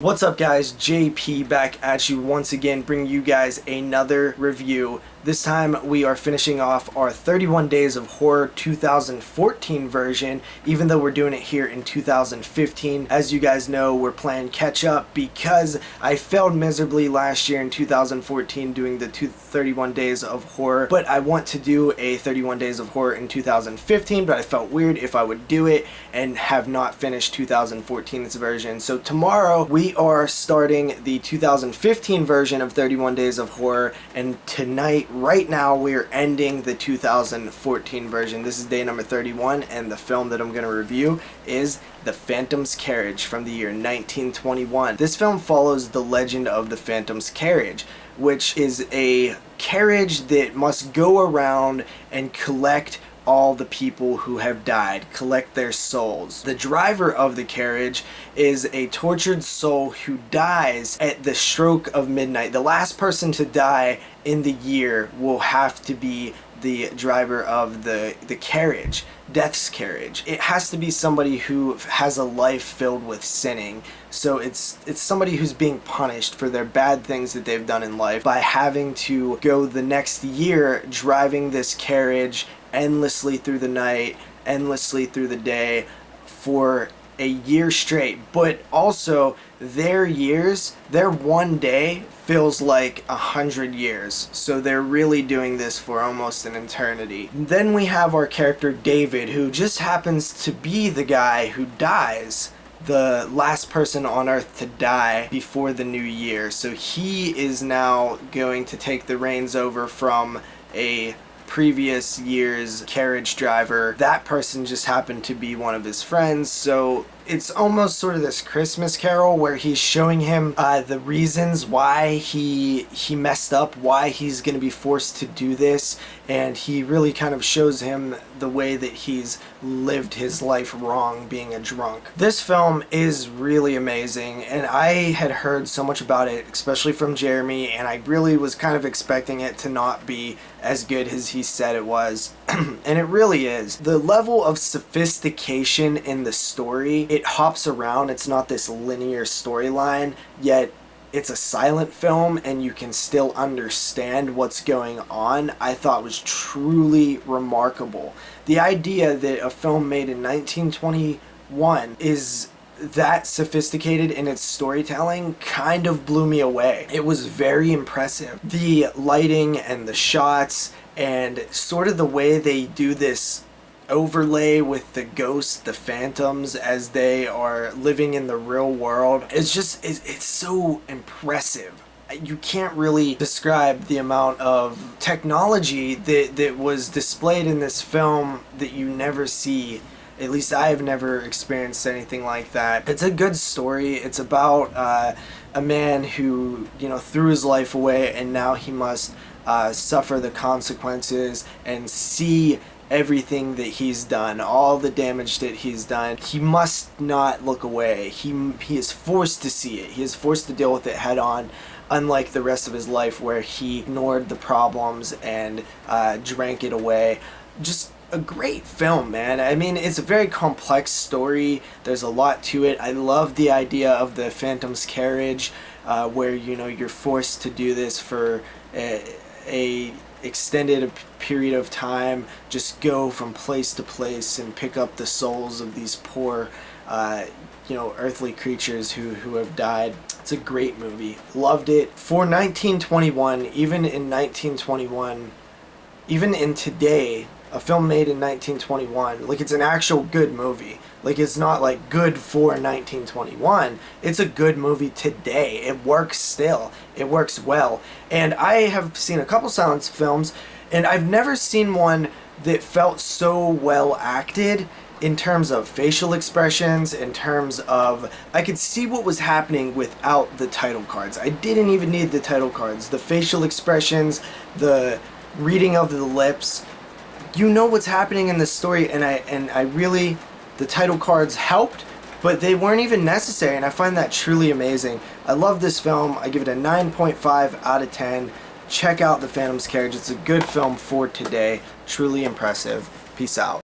What's up guys, JP back at you once again, bringing you guys another review. This time we are finishing off our 31 Days of Horror 2014 version, even though we're doing it here in 2015. As you guys know, we're playing catch up because I failed miserably last year in 2014 doing the 31 Days of Horror, but I want to do a 31 Days of Horror in 2015, but I felt weird if I would do it and have not finished 2014's version. So tomorrow we are starting the 2015 version of 31 Days of Horror, and tonight, right now, we're ending the 2014 version. This is day number 31, and the film that I'm going to review is The Phantom's Carriage from the year 1921. This film follows the legend of the Phantom's Carriage, which is a carriage that must go around and collect all the people who have died, collect their souls. The driver of the carriage is a tortured soul who dies at the stroke of midnight. The last person to die in the year will have to be the driver of the carriage, Death's Carriage. It has to be somebody who has a life filled with sinning. So it's somebody who's being punished for their bad things that they've done in life by having to go the next year driving this carriage endlessly through the night, endlessly through the day for a year straight. But also their years, their one day feels like 100 years. So they're really doing this for almost an eternity. Then we have our character David, who just happens to be the guy who dies, the last person on earth to die before the new year. So he is now going to take the reins over from a previous year's carriage driver. That person just happened to be one of his friends, so it's almost sort of this Christmas Carol where he's showing him the reasons why he messed up, why he's going to be forced to do this, and he really kind of shows him the way that he's lived his life wrong being a drunk. This film is really amazing, and I had heard so much about it, especially from Jeremy, and I really was kind of expecting it to not be as good as he said it was. And it really is. The level of sophistication in the story, it hops around. It's not this linear storyline, yet it's a silent film and you can still understand what's going on. I thought was truly remarkable. The idea that a film made in 1921 is that sophisticated in its storytelling kind of blew me away. It was very impressive. The lighting and the shots and sort of the way they do this overlay with the ghosts, the phantoms, as they are living in the real world, it's so impressive. You can't really describe the amount of technology that was displayed in this film that you never see. At least I have never experienced anything like that. It's a good story. It's about a man who, threw his life away, and now he must suffer the consequences and see everything that he's done, all the damage that he's done. He must not look away. He is forced to see it. He is forced to deal with it head on, unlike the rest of his life where he ignored the problems and drank it away. Just a great film, man. I mean, it's a very complex story. There's a lot to it. I love the idea of the Phantom's Carriage, where you're forced to do this for a extended period of time, just go from place to place and pick up the souls of these poor earthly creatures who have died. It's a great movie. Loved it. For 1921, even in 1921, even in today, a film made in 1921, like, it's an actual good movie. Like, it's not like good for 1921. It's a good movie today. It works still. It works well. And I have seen a couple silence films, and I've never seen one that felt so well acted in terms of facial expressions, in terms of, I could see what was happening without the title cards. I didn't even need the title cards. The facial expressions, the reading of the lips, you know what's happening in the story, and I really, the title cards helped, but they weren't even necessary, and I find that truly amazing. I love this film. I give it a 9.5 out of 10. Check out The Phantom's Carriage. It's a good film for today. Truly impressive. Peace out.